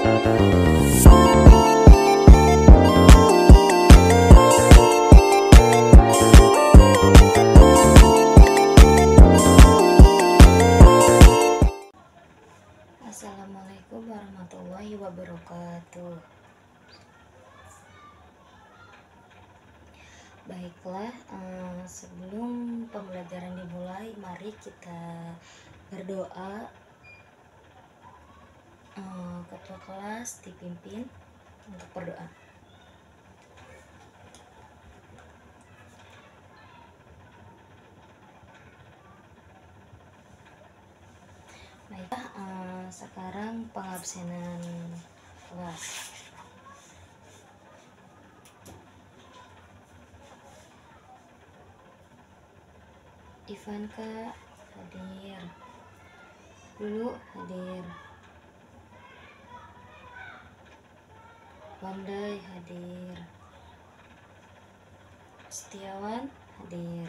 Assalamualaikum warahmatullahi wabarakatuh. Baiklah, sebelum pembelajaran dimulai, mari kita berdoa. Ketua kelas dipimpin untuk berdoa. Baiklah, sekarang pengabsenan kelas. Ivanka hadir, Lulu hadir, Wandai hadir, Setiawan hadir,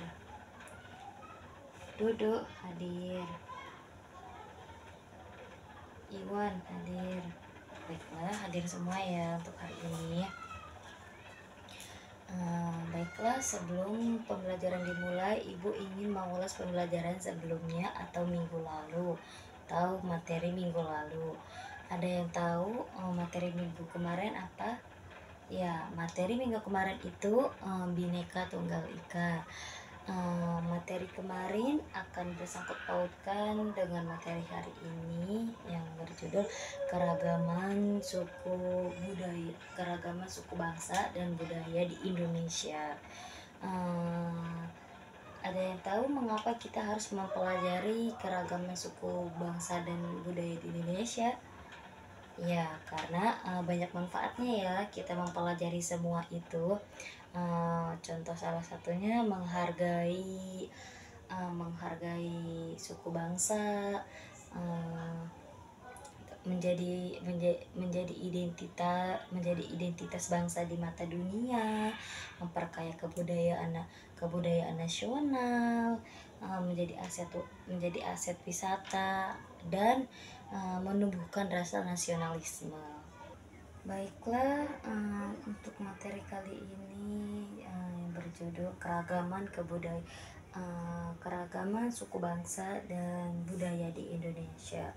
Dodo hadir, Iwan hadir. Baiklah, hadir semua ya untuk hari ini. Baiklah, sebelum pembelajaran dimulai, Ibu ingin mengulas pembelajaran sebelumnya atau minggu lalu, atau materi minggu lalu. Ada yang tahu materi minggu kemarin apa? Ya, materi minggu kemarin itu Bhinneka Tunggal Ika. Materi kemarin akan bersangkut pautkan dengan materi hari ini yang berjudul keragaman suku bangsa dan budaya di Indonesia. Ada yang tahu mengapa kita harus mempelajari keragaman suku bangsa dan budaya di Indonesia? Ya, karena banyak manfaatnya ya kita mempelajari semua itu. Contoh salah satunya menghargai suku bangsa, menjadi identitas bangsa di mata dunia, memperkaya kebudayaan nasional, menjadi aset wisata, dan menumbuhkan rasa nasionalisme. Baiklah, untuk materi kali ini yang berjudul keragaman suku bangsa dan budaya di Indonesia.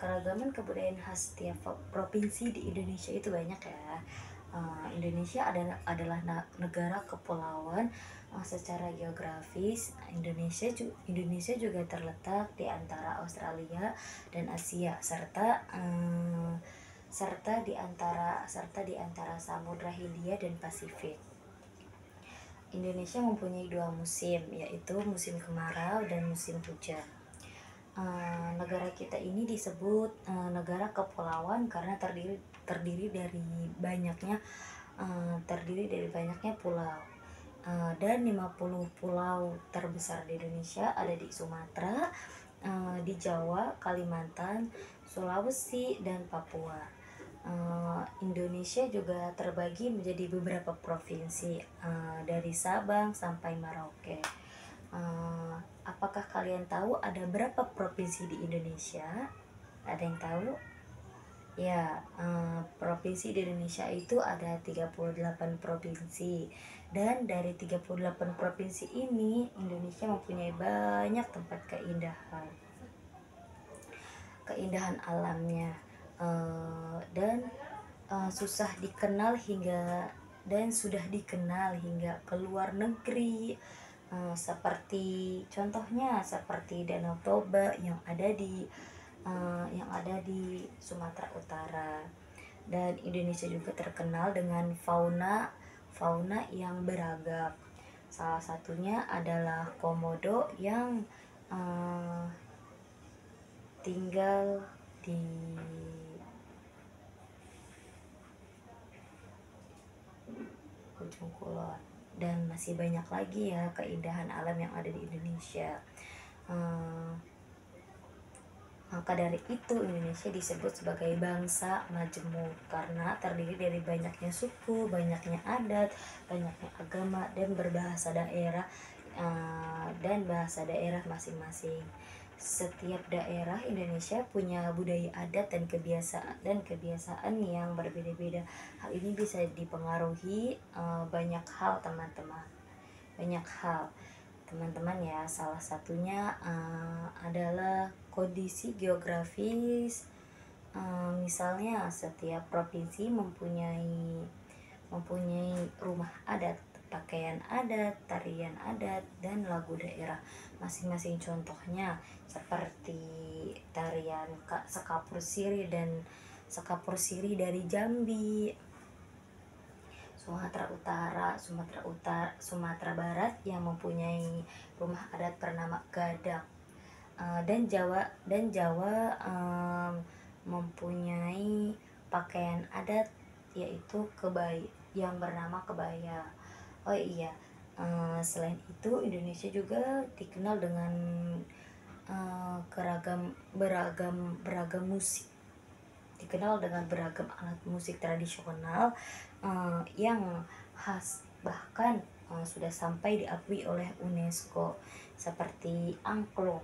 Keragaman kebudayaan khas setiap provinsi di Indonesia itu banyak ya. Indonesia adalah negara kepulauan. Secara geografis, Indonesia juga terletak di antara Australia dan Asia, serta di antara Samudra Hindia dan Pasifik. Indonesia mempunyai 2 musim, yaitu musim kemarau dan musim hujan. Negara kita ini disebut negara kepulauan karena terdiri dari banyaknya pulau. Dan 50 pulau terbesar di Indonesia ada di Sumatera, di Jawa, Kalimantan, Sulawesi, dan Papua. Indonesia juga terbagi menjadi beberapa provinsi, dari Sabang sampai Merauke. Apakah kalian tahu ada berapa provinsi di Indonesia? Ada yang tahu? Ya, provinsi di Indonesia itu ada 38 provinsi. Dan dari 38 provinsi ini, Indonesia mempunyai banyak tempat keindahan alamnya, dan sudah dikenal hingga ke luar negeri, seperti Danau Toba yang ada di Sumatera Utara. Dan Indonesia juga terkenal dengan fauna yang beragam. Salah satunya adalah komodo yang tinggal di ujung kulon, dan masih banyak lagi ya keindahan alam yang ada di Indonesia. Maka dari itu Indonesia disebut sebagai bangsa majemuk karena terdiri dari banyaknya suku, banyaknya adat, banyaknya agama, dan bahasa daerah masing-masing. setiap daerah Indonesia punya budaya adat dan kebiasaan yang berbeda-beda. Hal ini bisa dipengaruhi banyak hal teman-teman. Banyak hal teman-teman ya. Salah satunya adalah kondisi geografis. Misalnya setiap provinsi mempunyai rumah adat, pakaian adat, tarian adat, dan lagu daerah masing-masing. Contohnya seperti tarian Sekapur Siri dan Sekapur Siri dari Jambi, Sumatera Barat yang mempunyai rumah adat bernama Gadang. Dan Jawa mempunyai pakaian adat yaitu yang bernama kebaya. Oh iya, selain itu Indonesia juga dikenal dengan beragam musik. Dikenal dengan beragam alat musik tradisional yang khas, bahkan sudah sampai diakui oleh UNESCO seperti angklung.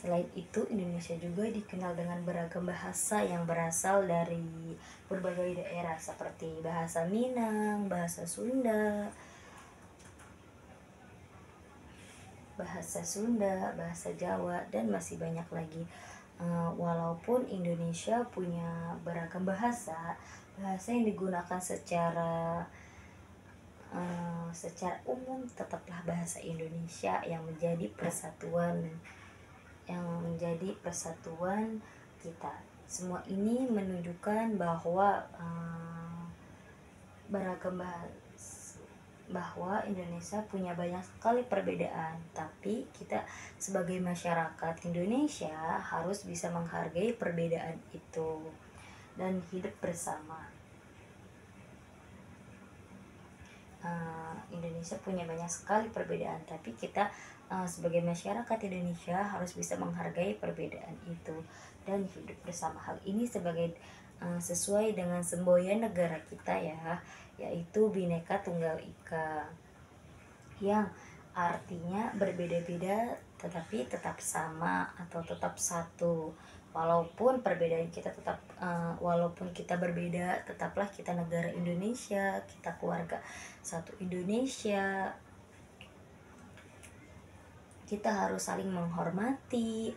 Selain itu, Indonesia juga dikenal dengan beragam bahasa yang berasal dari berbagai daerah seperti bahasa Minang, bahasa Sunda, bahasa Jawa, dan masih banyak lagi. Walaupun Indonesia punya beragam bahasa yang digunakan secara umum tetaplah bahasa Indonesia yang menjadi persatuan kita. Semua ini menunjukkan bahwa Indonesia punya banyak sekali perbedaan, tapi kita sebagai masyarakat Indonesia harus bisa menghargai perbedaan itu dan hidup bersama. Indonesia punya banyak sekali perbedaan, tapi kita sebagai masyarakat Indonesia harus bisa menghargai perbedaan itu dan hidup bersama. Hal ini sesuai dengan semboyan negara kita ya, yaitu Bhinneka Tunggal Ika, yang artinya berbeda-beda tetapi tetap sama atau tetap satu. Walaupun kita berbeda, tetaplah kita negara Indonesia, kita keluarga satu Indonesia. Kita harus saling menghormati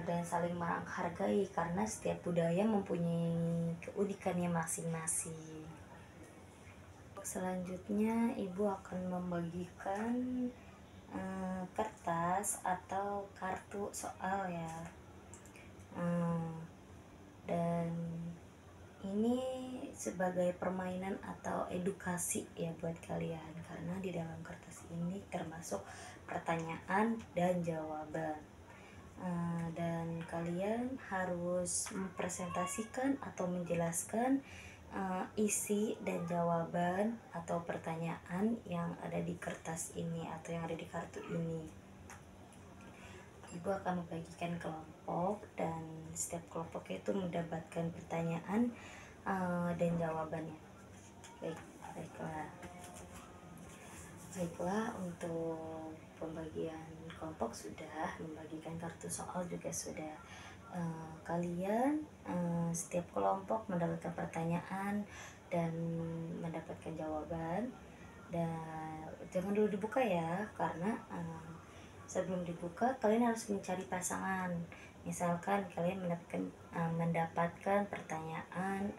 dan saling menghargai karena setiap budaya mempunyai keunikannya masing-masing. Selanjutnya ibu akan membagikan kertas atau kartu soal ya, dan ini sebagai permainan atau edukasi ya buat kalian, karena di dalam kertas ini termasuk pertanyaan dan jawaban. Dan kalian harus mempresentasikan atau menjelaskan isi dan jawaban atau pertanyaan yang ada di kertas ini atau yang ada di kartu ini. Ibu akan membagikan kelompok dan setiap kelompok itu mendapatkan pertanyaan dan jawabannya. Baiklah, untuk pembagian kelompok sudah, membagikan kartu soal juga sudah. Kalian setiap kelompok mendapatkan pertanyaan dan mendapatkan jawaban, dan jangan dulu dibuka ya, karena sebelum dibuka kalian harus mencari pasangan. Misalkan kalian mendapatkan pertanyaan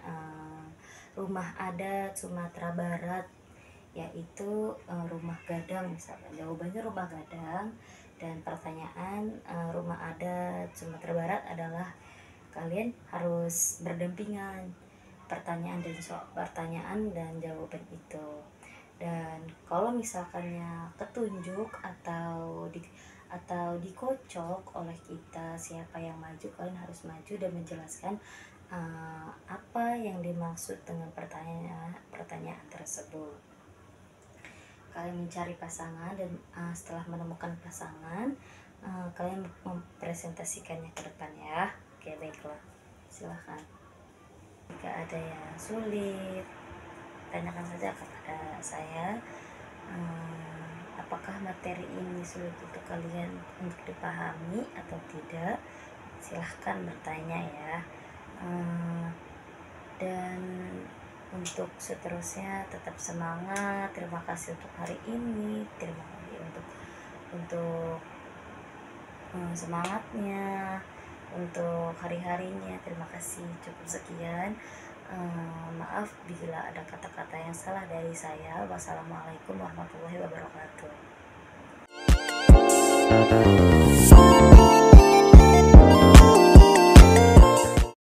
rumah adat Sumatera Barat, yaitu rumah gadang, misalkan jawabannya rumah gadang, dan pertanyaan rumah adat Sumatera Barat adalah kalian harus berdampingan pertanyaan dan jawaban itu. Dan kalau misalkannya ketunjuk atau dikocok oleh kita siapa yang maju, kalian harus maju dan menjelaskan apa yang dimaksud dengan pertanyaan tersebut. Kalian mencari pasangan dan setelah menemukan pasangan, kalian mempresentasikannya ke depan ya. Oke, baiklah, silahkan. Jika ada yang sulit, tanyakan saja kepada saya. Apakah materi ini sulit untuk kalian untuk dipahami atau tidak? Silahkan bertanya ya. Dan untuk seterusnya tetap semangat. Terima kasih untuk hari ini, terima kasih untuk semangatnya, untuk hari-harinya. Terima kasih, cukup sekian. Maaf bila ada kata-kata yang salah dari saya. Wassalamualaikum warahmatullahi wabarakatuh.